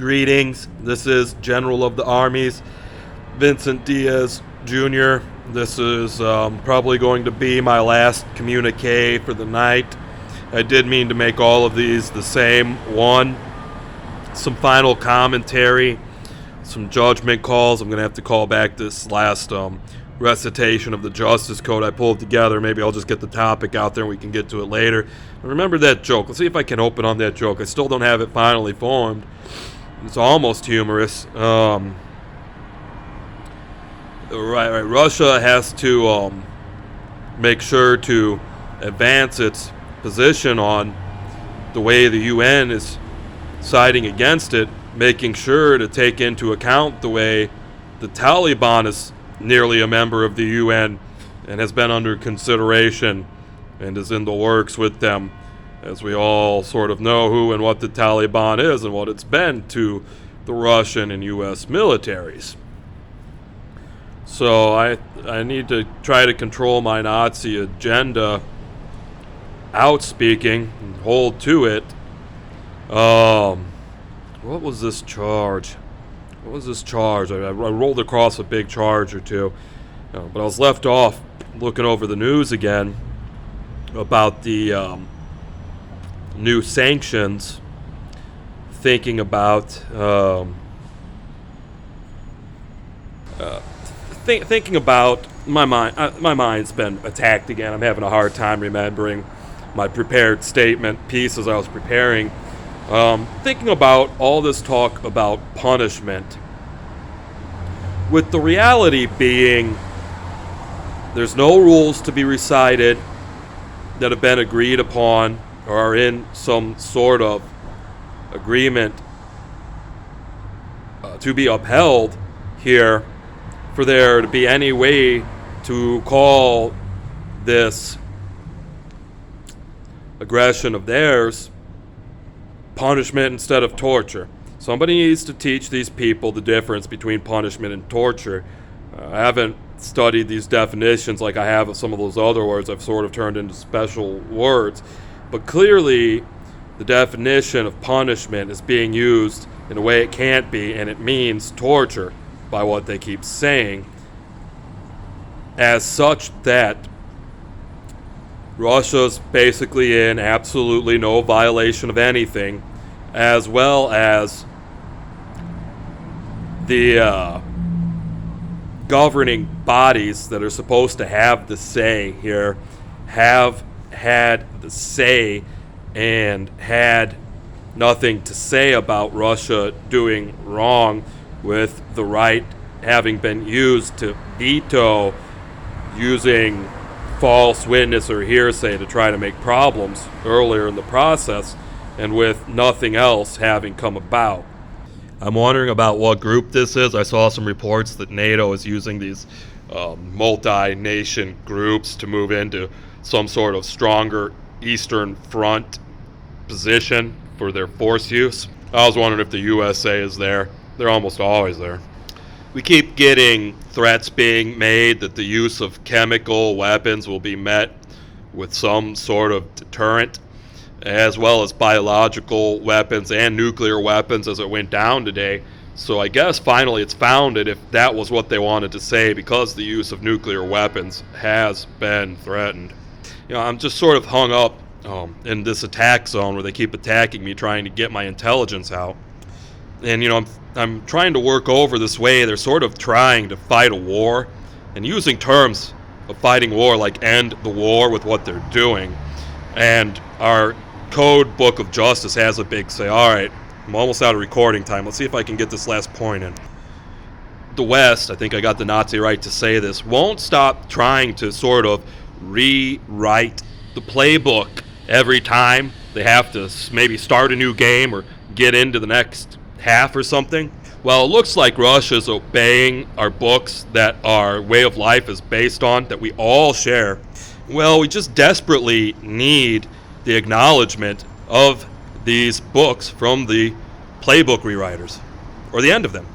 Greetings, this is General of the Armies, Vincent Diaz Jr. This is probably going to be my last communique for the night. I did mean to make all of these the same one. Some final commentary, some judgment calls. I'm going to have to call back this last recitation of the Justice Code I pulled together. Maybe I'll just get the topic out there and we can get to it later. Remember that joke. Let's see if I can open on that joke. I still don't have it finally formed. It's almost humorous. Russia has to make sure to advance its position on the way the UN is siding against it, making sure to take into account the way the Taliban is nearly a member of the UN and has been under consideration and is in the works with them, as we all sort of know who and what the Taliban is and what it's been to the Russian and U.S. militaries. So I need to try to control my Nazi agenda, outspeaking, and hold to it. What was this charge? I rolled across a big charge or two, but I was left off looking over the news again about the new sanctions, thinking about my mind's been attacked again. I'm having a hard time remembering my prepared statement piece as I was preparing. Thinking about all this talk about punishment, with the reality being there's no rules to be recited that have been agreed upon or are in some sort of agreement to be upheld here for there to be any way to call this aggression of theirs punishment instead of torture. Somebody needs to teach these people the difference between punishment and torture. I haven't studied these definitions like I have of some of those other words I've sort of turned into special words. But clearly, the definition of punishment is being used in a way it can't be, and it means torture by what they keep saying. As such that Russia's basically in absolutely no violation of anything, as well as the governing bodies that are supposed to have the say here have had the say and had nothing to say about Russia doing wrong, with the right having been used to veto using false witness or hearsay to try to make problems earlier in the process, and with nothing else having come about. I'm wondering about what group this is. I saw some reports that NATO is using these multi-nation groups to move into some sort of stronger Eastern Front position for their force use. I was wondering if the USA is there. They're almost always there. We keep getting threats being made that the use of chemical weapons will be met with some sort of deterrent, as well as biological weapons and nuclear weapons as it went down today. So I guess finally it's founded if that was what they wanted to say, because the use of nuclear weapons has been threatened. I'm just sort of hung up in this attack zone where they keep attacking me, trying to get my intelligence out. And I'm trying to work over this way they're sort of trying to fight a war and using terms of fighting war like end the war with what they're doing. And our code book of justice has a big say. All right, I'm almost out of recording time. Let's see if I can get this last point in. The West, I think I got the Nazi right to say this, won't stop trying to sort of rewrite the playbook every time they have to maybe start a new game or get into the next half or something. Well, it looks like Russia's obeying our books that our way of life is based on, that we all share. Well, we just desperately need the acknowledgement of these books from the playbook rewriters, or the end of them.